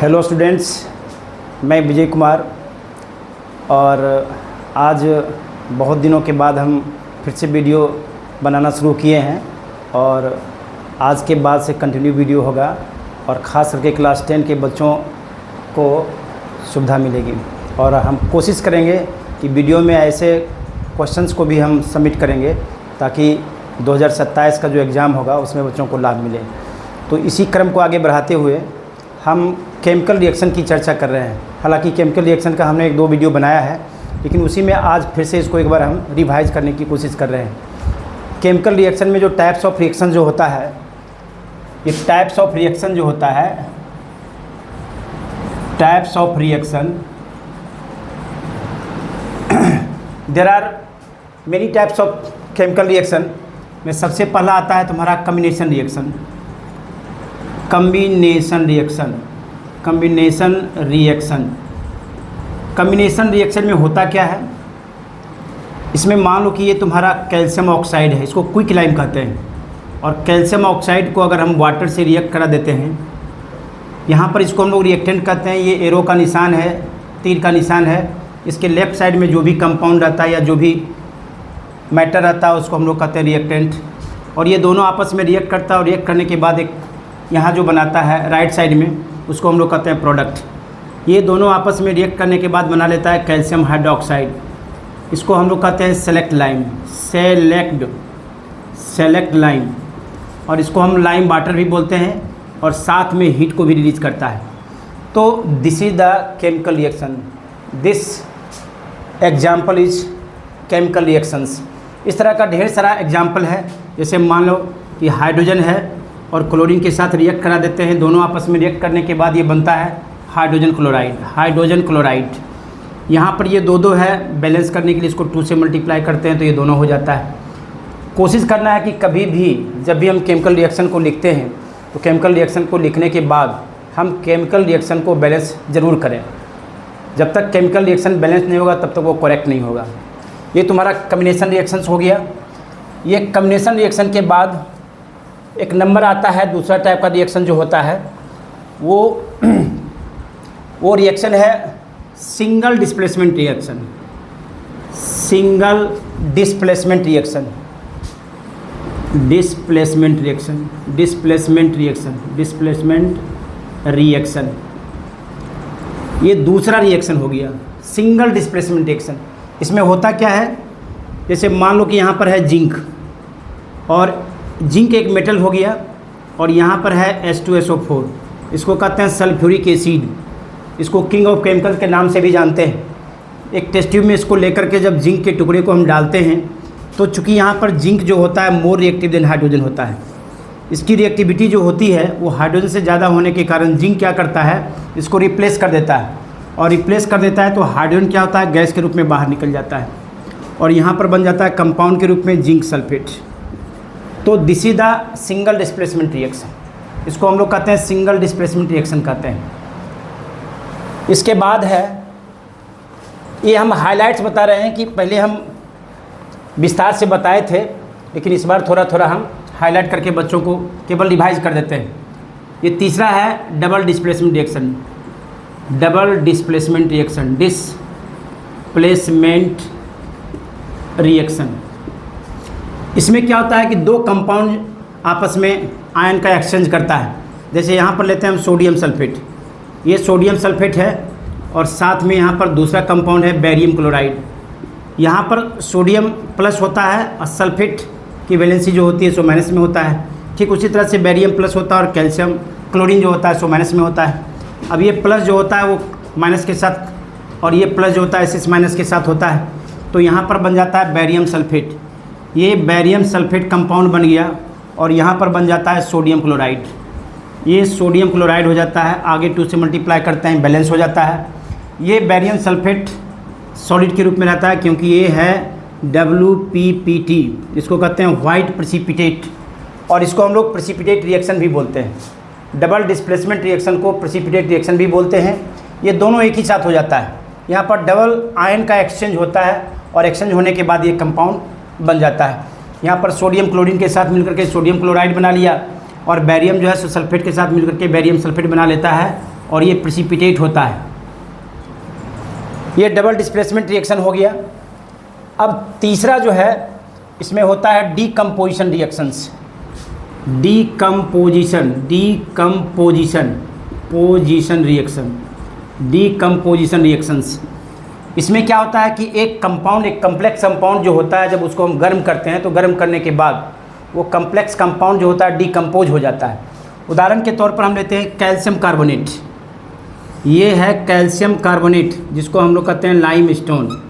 Hello students, मैं विजय कुमार और आज बहुत दिनों के बाद हम फिर से वीडियो बनाना शुरू किए हैं और आज के बाद से कंटिन्यू वीडियो होगा और ख़ास करके क्लास 10 के बच्चों को सुविधा मिलेगी और हम कोशिश करेंगे कि वीडियो में ऐसे क्वेश्चंस को भी हम सबमिट करेंगे ताकि 2027 का जो एग्ज़ाम होगा उसमें बच्चों को लाभ मिले। तो इसी क्रम को आगे बढ़ाते हुए हम केमिकल रिएक्शन की चर्चा कर रहे हैं। हालांकि केमिकल रिएक्शन का हमने 1-2 वीडियो बनाया है, लेकिन उसी में आज फिर से इसको एक बार हम रिवाइज करने की कोशिश कर रहे हैं। केमिकल रिएक्शन में जो टाइप्स ऑफ रिएक्शन जो होता है, ये टाइप्स ऑफ रिएक्शन जो होता है, types of reaction, there are many types of chemical reaction. में सबसे पहला आता है तुम्हारा combination reaction. Combination reaction, combination reaction, combination reaction में होता क्या है, इसमें मान लो कि ये तुम्हारा कैल्शियम ऑक्साइड है, इसको क्विकलाइम कहते हैं, और कैल्शियम ऑक्साइड को अगर हम वाटर से रिएक्ट करा देते हैं, यहाँ पर इसको हम लोग रिएक्टेंट कहते हैं। ये एरो का निशान है, तीर का निशान है, इसके लेफ़्ट साइड में जो भी कंपाउंड रहता है या जो भी मैटर रहता है उसको हम लोग कहते हैं रिएक्टेंट। और ये दोनों आपस में रिएक्ट करता है और रिएक्ट करने के बाद एक यहाँ जो बनाता है राइट साइड में, उसको हम लोग कहते हैं प्रोडक्ट। ये दोनों आपस में रिएक्ट करने के बाद बना लेता है कैल्शियम हाइड्रोक्साइड, इसको हम लोग कहते हैं सेलेक्ट लाइम, सेलेक्ट लाइम, और इसको हम लाइम वाटर भी बोलते हैं और साथ में हीट को भी रिलीज करता है। तो this is the chemical reaction, this example is chemical reactions. इस तरह का ढेर सारा एग्जाम्पल है। जैसे मान लो कि हाइड्रोजन है और क्लोरीन के साथ रिएक्ट करा देते हैं, दोनों आपस में रिएक्ट करने के बाद ये बनता है हाइड्रोजन क्लोराइड, हाइड्रोजन क्लोराइड। यहाँ पर ये दो है, बैलेंस करने के लिए इसको 2 से मल्टीप्लाई करते हैं तो ये दोनों हो जाता है। कोशिश करना है कि कभी भी जब भी हम केमिकल रिएक्शन को लिखते हैं तो केमिकल रिएक्शन को लिखने के बाद हम केमिकल रिएक्शन को बैलेंस ज़रूर करें। जब तक केमिकल रिएक्शन बैलेंस नहीं होगा तब तक वो करेक्ट नहीं होगा। ये तुम्हारा कॉम्बिनेशन रिएक्शंस हो गया। ये कॉम्बिनेशन रिएक्शन के बाद एक नंबर आता है, दूसरा टाइप का रिएक्शन जो होता है वो रिएक्शन है single displacement reaction, single displacement reaction, displacement reaction, displacement reaction, displacement reaction. ये दूसरा रिएक्शन हो गया, सिंगल डिस्प्लेसमेंट रिएक्शन। इसमें होता क्या है, जैसे मान लो कि यहाँ पर है जिंक, और जिंक एक मेटल हो गया और यहाँ पर है H2SO4, इसको कहते हैं सल्फ्यूरिक एसिड, इसको किंग ऑफ केमिकल्स के नाम से भी जानते हैं। एक टेस्ट ट्यूब में इसको लेकर के जब जिंक के टुकड़े को हम डालते हैं तो चूँकि यहाँ पर जिंक जो होता है मोर रिएक्टिव देन हाइड्रोजन होता है, इसकी रिएक्टिविटी जो होती है वो हाइड्रोजन से ज़्यादा होने के कारण जिंक क्या करता है, इसको रिप्लेस कर देता है, और रिप्लेस कर देता है तो हाइड्रोजन क्या होता है, गैस के रूप में बाहर निकल जाता है और यहाँ पर बन जाता है कंपाउंड के रूप में जिंक सल्फेट। तो this is the single displacement reaction, इसको हम लोग कहते हैं सिंगल डिस्प्लेसमेंट रिएक्शन कहते हैं। इसके बाद है, ये हम हाइलाइट्स बता रहे हैं कि पहले हम विस्तार से बताए थे, लेकिन इस बार थोड़ा थोड़ा हम हाईलाइट करके बच्चों को केवल रिवाइज कर देते हैं। ये तीसरा है double displacement reaction, double displacement reaction, displacement reaction. इसमें क्या होता है कि 2 कंपाउंड आपस में आयन का एक्सचेंज करता है। जैसे यहाँ पर लेते हैं हम सोडियम सल्फेट, ये सोडियम सल्फेट है और साथ में यहाँ पर दूसरा कंपाउंड है बेरियम क्लोराइड। यहाँ पर सोडियम प्लस होता है और सल्फेट की वैलेंसी जो होती है सो माइनस में होता है। ठीक उसी तरह से बेरियम प्लस होता है और कैल्शियम क्लोरीन जो होता है सो माइनस में होता है। अब ये प्लस जो होता है वो माइनस के साथ और ये प्लस जो होता है इस माइनस के साथ होता है, तो यहाँ पर बन जाता है बेरियम सल्फेट। ये बेरियम सल्फेट कंपाउंड बन गया और यहाँ पर बन जाता है सोडियम क्लोराइड, ये सोडियम क्लोराइड हो जाता है। आगे 2 से मल्टीप्लाई करते हैं, बैलेंस हो जाता है। ये बेरियम सल्फेट सॉलिड के रूप में रहता है क्योंकि ये है WPPT, इसको कहते हैं वाइट प्रेसिपिटेट, और इसको हम लोग प्रेसिपिटेट रिएक्शन भी बोलते हैं। डबल डिस्प्लेसमेंट रिएक्शन को प्रेसिपिटेट रिएक्शन भी बोलते हैं। ये दोनों एक ही साथ हो जाता है, यहाँ पर डबल आयन का एक्सचेंज होता है और एक्सचेंज होने के बाद ये कंपाउंड बन जाता है। यहाँ पर सोडियम क्लोरीन के साथ मिलकर के सोडियम क्लोराइड बना लिया और बैरियम जो है सल्फेट के साथ मिलकर के बैरियम सल्फेट बना लेता है और ये प्रेसिपिटेट होता है। ये डबल डिस्प्लेसमेंट रिएक्शन हो गया। अब तीसरा जो है इसमें होता है डीकम्पोजिशन रिएक्शंस। Decomposition reactions. इसमें क्या होता है कि एक कम्प्लेक्स कंपाउंड जो होता है, जब उसको हम गर्म करते हैं तो गर्म करने के बाद वो कम्प्लेक्स कंपाउंड जो होता है डीकम्पोज हो जाता है। उदाहरण के तौर पर हम लेते हैं कैल्शियम कार्बोनेट। ये है कैल्शियम कार्बोनेट, जिसको हम लोग कहते हैं लाइम स्टोन।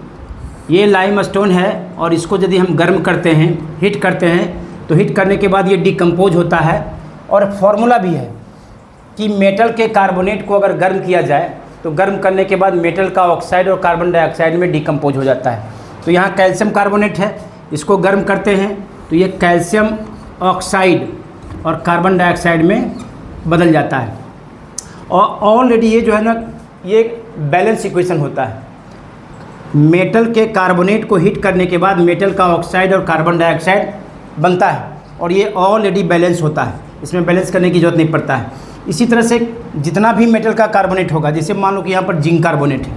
ये लाइम स्टोन है और इसको यदि हम गर्म करते हैं, हीट करते हैं, तो हीट करने के बाद ये डीकम्पोज होता है। और फॉर्मूला भी है कि मेटल के कार्बोनेट को अगर गर्म किया जाए तो गर्म करने के बाद मेटल का ऑक्साइड और कार्बन डाइऑक्साइड में डीकम्पोज हो जाता है। तो यहाँ कैल्शियम कार्बोनेट है, इसको गर्म करते हैं तो ये कैल्शियम ऑक्साइड और कार्बन डाइऑक्साइड में बदल जाता है। और ऑलरेडी ये जो है ना, ये बैलेंस इक्वेशन होता है। मेटल के कार्बोनेट को हीट करने के बाद मेटल का ऑक्साइड और कार्बन डाइऑक्साइड बनता है और ये ऑलरेडी बैलेंस होता है, इसमें बैलेंस करने की ज़रूरत नहीं पड़ता है। इसी तरह से जितना भी मेटल का कार्बोनेट होगा, जैसे मान लो कि यहाँ पर जिंक कार्बोनेट है,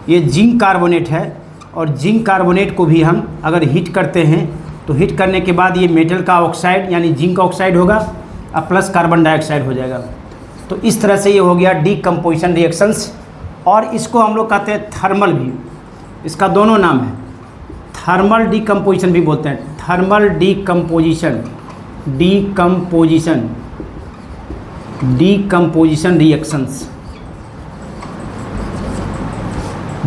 ये जिंक कार्बोनेट है और जिंक कार्बोनेट को भी हम अगर हीट करते हैं तो हीट करने के बाद ये मेटल का ऑक्साइड यानी जिंक ऑक्साइड होगा और प्लस कार्बन डाइऑक्साइड हो जाएगा। तो इस तरह से ये हो गया डीकम्पोजिशन रिएक्शंस। और इसको हम लोग कहते हैं थर्मल भी, इसका दोनों नाम है, थर्मल डीकम्पोजिशन भी बोलते हैं। Thermal decomposition reactions.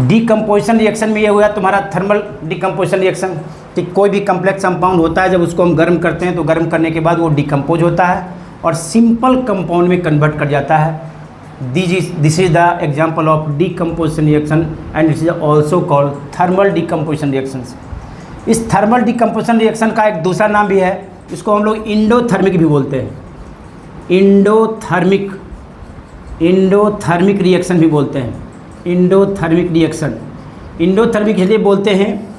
Decomposition reaction में ये हुआ तुम्हारा थर्मल डीकम्पोजिशन रिएक्शन कि कोई भी कम्प्लेक्स कंपाउंड होता है, जब उसको हम गर्म करते हैं तो गर्म करने के बाद वो डीकम्पोज होता है और सिंपल कंपाउंड में कन्वर्ट कर जाता है। This is the example of decomposition reaction and it is also called thermal decomposition reactions. इस थर्मल डीकम्पोजिशन रिएक्शन का एक दूसरा नाम भी है, इसको हम लोग इंडोथर्मिक भी बोलते हैं। इंडोथर्मिक रिएक्शन भी बोलते हैं। इंडोथर्मिक इसलिए बोलते हैं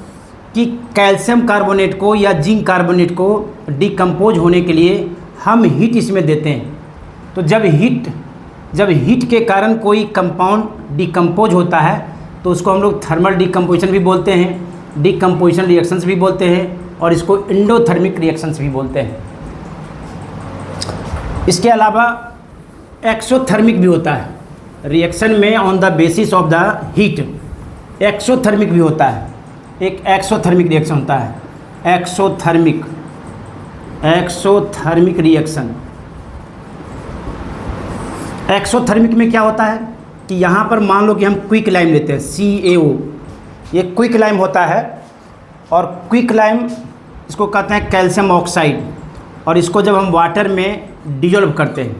कि कैल्शियम कार्बोनेट को या जिंक कार्बोनेट को डीकम्पोज होने के लिए हम हीट इसमें देते हैं। तो जब हीट के कारण कोई कंपाउंड डीकम्पोज होता है तो उसको हम लोग थर्मल डीकम्पोजिशन भी बोलते हैं, डीकम्पोजिशन रिएक्शंस भी बोलते हैं और इसको इंडोथर्मिक रिएक्शंस भी बोलते हैं। इसके अलावा एक्सोथर्मिक भी होता है रिएक्शन में on the basis of the heat. Exothermic भी होता है, एक एक्सोथर्मिक रिएक्शन होता है। Exothermic reaction. एक्सोथर्मिक में क्या होता है कि यहाँ पर मान लो कि हम क्विक लाइम लेते हैं, CaO। ये क्विक लाइम होता है और क्विक लाइम इसको कहते हैं कैल्शियम ऑक्साइड। और इसको जब हम वाटर में डिजोल्व करते हैं,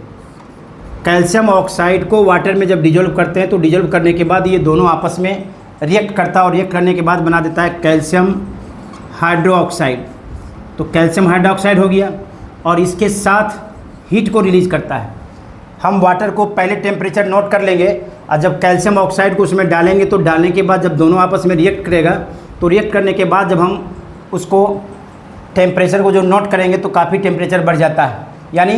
कैल्शियम ऑक्साइड को वाटर में जब डिजोल्व करते हैं तो डिजोल्व करने के बाद ये दोनों आपस में रिएक्ट करता है और रिएक्ट करने के बाद बना देता है कैल्शियम हाइड्रोक्साइड। तो कैल्शियम हाइड्रोक्साइड हो गया और इसके साथ हीट को रिलीज़ करता है। हम वाटर को पहले टेम्परेचर नोट कर लेंगे और जब कैल्शियम ऑक्साइड को उसमें डालेंगे तो डालने के बाद जब दोनों आपस में रिएक्ट करेगा तो रिएक्ट करने के बाद जब हम उसको टेम्परेचर को जो नोट करेंगे तो काफ़ी टेम्परेचर बढ़ जाता है। यानी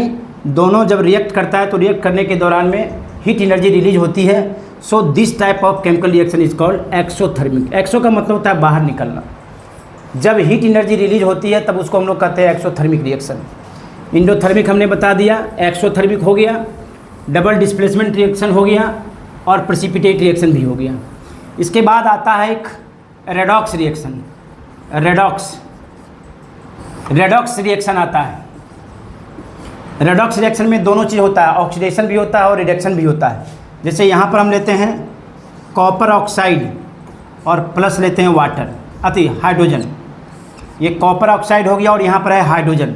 दोनों जब रिएक्ट करता है तो रिएक्ट करने के दौरान में हीट एनर्जी रिलीज होती है। So this type of chemical reaction is called exothermic. Exo का मतलब होता है बाहर निकलना। जब हीट एनर्जी रिलीज होती है तब उसको हम लोग कहते हैं एक्सोथर्मिक रिएक्शन। इंडोथर्मिक हमने बता दिया, एक्सोथर्मिक हो गया, डबल डिस्प्लेसमेंट रिएक्शन हो गया और प्रेसिपिटेट रिएक्शन भी हो गया। इसके बाद आता है एक रेडॉक्स रिएक्शन। रेडॉक्स रिएक्शन आता है। रेडॉक्स रिएक्शन में दोनों चीज़ होता है, ऑक्सीडेशन भी होता है और रिडक्शन भी होता है। जैसे यहाँ पर हम लेते हैं कॉपर ऑक्साइड और प्लस लेते हैं वाटर हाइड्रोजन। ये कॉपर ऑक्साइड हो गया और यहाँ पर है हाइड्रोजन।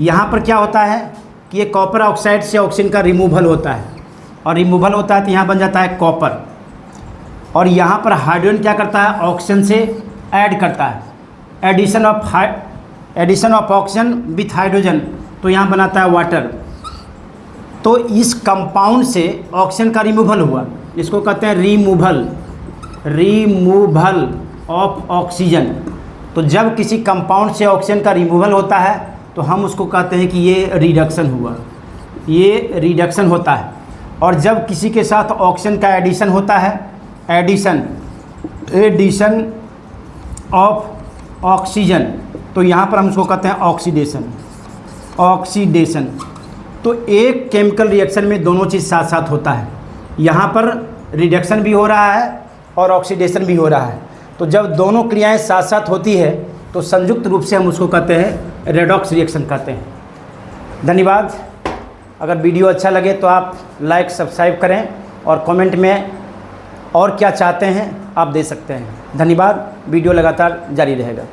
यहाँ पर क्या होता है कि ये कॉपर ऑक्साइड से ऑक्सीजन का रिमूवल होता है और रिमूवल होता है तो यहाँ बन जाता है कॉपर। और यहाँ पर हाइड्रोजन क्या करता है, ऑक्सीजन से ऐड करता है, addition of oxygen with hydrogen, तो यहाँ बनाता है वाटर। तो इस कंपाउंड से ऑक्सीजन का रिमूवल हुआ, इसको कहते हैं रिमूवल ऑफ ऑक्सीजन। तो जब किसी कंपाउंड से ऑक्सीजन का रिमूवल होता है तो हम उसको कहते हैं कि ये रिडक्शन हुआ, ये रिडक्शन होता है। और जब किसी के साथ ऑक्सीजन का एडिशन होता है, एडिशन ऑफ ऑक्सीजन, तो यहाँ पर हम उसको कहते हैं ऑक्सीडेशन। तो एक केमिकल रिएक्शन में दोनों चीज़ साथ साथ होता है, यहाँ पर रिडक्शन भी हो रहा है और ऑक्सीडेशन भी हो रहा है। तो जब दोनों क्रियाएं साथ साथ होती है तो संयुक्त रूप से हम उसको कहते हैं रेडॉक्स रिएक्शन कहते हैं। धन्यवाद। अगर वीडियो अच्छा लगे तो आप लाइक सब्सक्राइब करें और कमेंट में और क्या चाहते हैं आप दे सकते हैं। धन्यवाद। वीडियो लगातार जारी रहेगा।